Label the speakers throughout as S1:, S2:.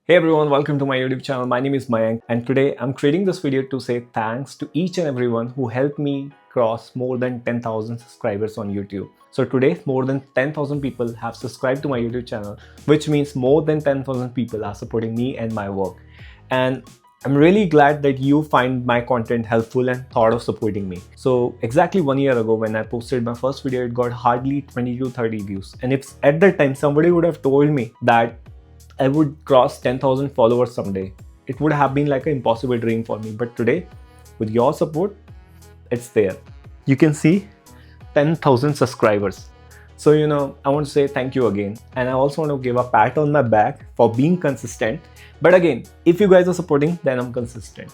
S1: Hey everyone, welcome to my YouTube channel. My name is Mayank and today I'm creating this video to say thanks to each and everyone who helped me cross more than 10,000 subscribers on YouTube. So today more than 10,000 people have subscribed to my YouTube channel, which means more than 10,000 people are supporting me and my work. And I'm really glad that you find my content helpful and thought of supporting me. So exactly 1 year ago when I posted my first video, it got hardly 20 to 30 views. And if at that time somebody would have told me that I would cross 10,000 followers someday, it would have been like an impossible dream for me. But today, with your support, it's there. You can see 10,000 subscribers. So, I want to say thank you again. And I also want to give a pat on my back for being consistent. But again, if you guys are supporting, then I'm consistent.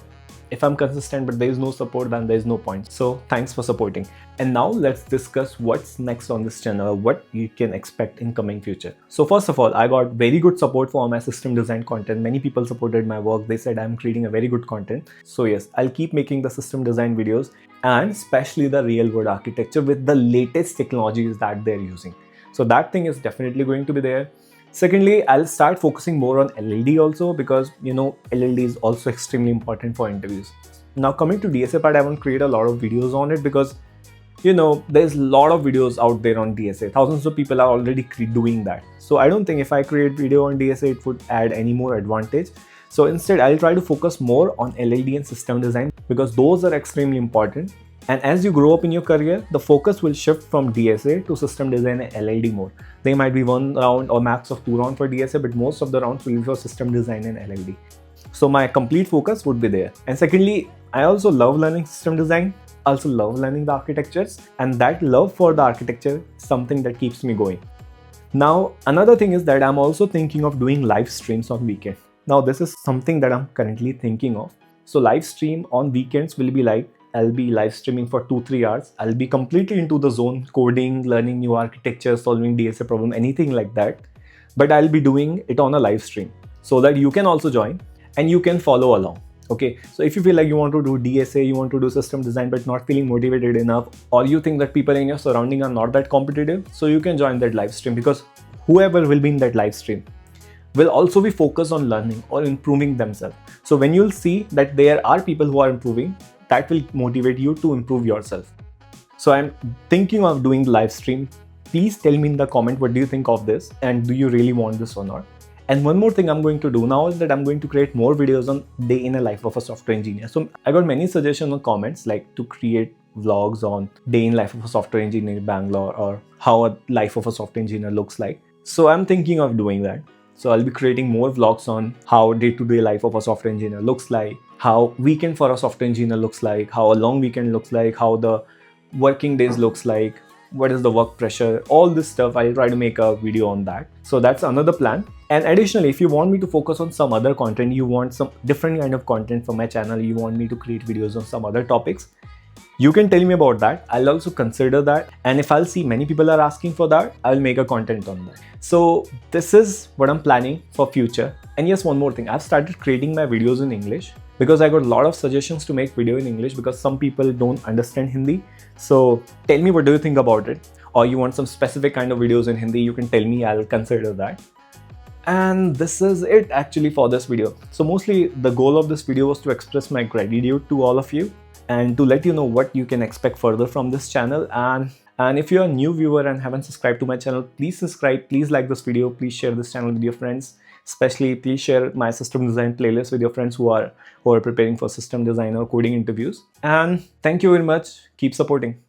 S1: If I'm consistent but there is no support, then there is no point. So thanks for supporting. And now let's discuss what's next on this channel, what you can expect in coming future. So first of all, I got very good support for my system design content. Many people supported my work. They said I'm creating a very good content. So yes, I'll keep making the system design videos and especially the real world architecture with the latest technologies that they're using. So that thing is definitely going to be there. Secondly, I'll start focusing more on LLD also because LLD is also extremely important for interviews. Now coming to DSA part, I want to create a lot of videos on it because there's a lot of videos out there on DSA. Thousands of people are already doing that. So I don't think if I create video on DSA, it would add any more advantage. So instead, I'll try to focus more on LLD and system design because those are extremely important. And as you grow up in your career, the focus will shift from DSA to system design and LLD more. There might be 1 round or max of 2 rounds for DSA, but most of the rounds will be for system design and LLD. So my complete focus would be there. And secondly, I also love learning system design. I also love learning the architectures, and that love for the architecture is something that keeps me going. Now, another thing is that I'm also thinking of doing live streams on weekend. Now, this is something that I'm currently thinking of. So live stream on weekends will be like, I'll be live streaming for 2-3 hours. I'll be completely into the zone, coding, learning new architecture, solving DSA problem, anything like that. But I'll be doing it on a live stream so that you can also join and you can follow along. Okay, so if you feel like you want to do DSA, you want to do system design but not feeling motivated enough, or you think that people in your surrounding are not that competitive, so you can join that live stream because whoever will be in that live stream will also be focused on learning or improving themselves. So when you'll see that there are people who are improving, that will motivate you to improve yourself. So I'm thinking of doing live stream. Please tell me in the comment what do you think of this and do you really want this or not. And one more thing I'm going to do now is that I'm going to create more videos on day in a life of a software engineer. So I got many suggestions or comments like to create vlogs on day in life of a software engineer in Bangalore or how a life of a software engineer looks like. So I'm thinking of doing that. So I'll be creating more vlogs on how day-to-day life of a software engineer looks like, how weekend for a software engineer looks like, how a long weekend looks like, how the working days looks like, what is the work pressure, all this stuff. I'll try to make a video on that. So that's another plan. And additionally, if you want me to focus on some other content, you want some different kind of content for my channel, you want me to create videos on some other topics, you can tell me about that. I'll also consider that. And if I'll see many people are asking for that, I'll make a content on that. So this is what I'm planning for future. And yes, one more thing, I've started creating my videos in English because I got a lot of suggestions to make video in English because some people don't understand Hindi. So tell me what do you think about it? Or you want some specific kind of videos in Hindi, you can tell me, I'll consider that. And this is it actually for this video. So mostly the goal of this video was to express my gratitude to all of you and to let you know what you can expect further from this channel. And if you're a new viewer and haven't subscribed to my channel, please subscribe, please like this video, please share this channel with your friends. Especially please share my system design playlist with your friends who are preparing for system design or coding interviews. And thank you very much. Keep supporting.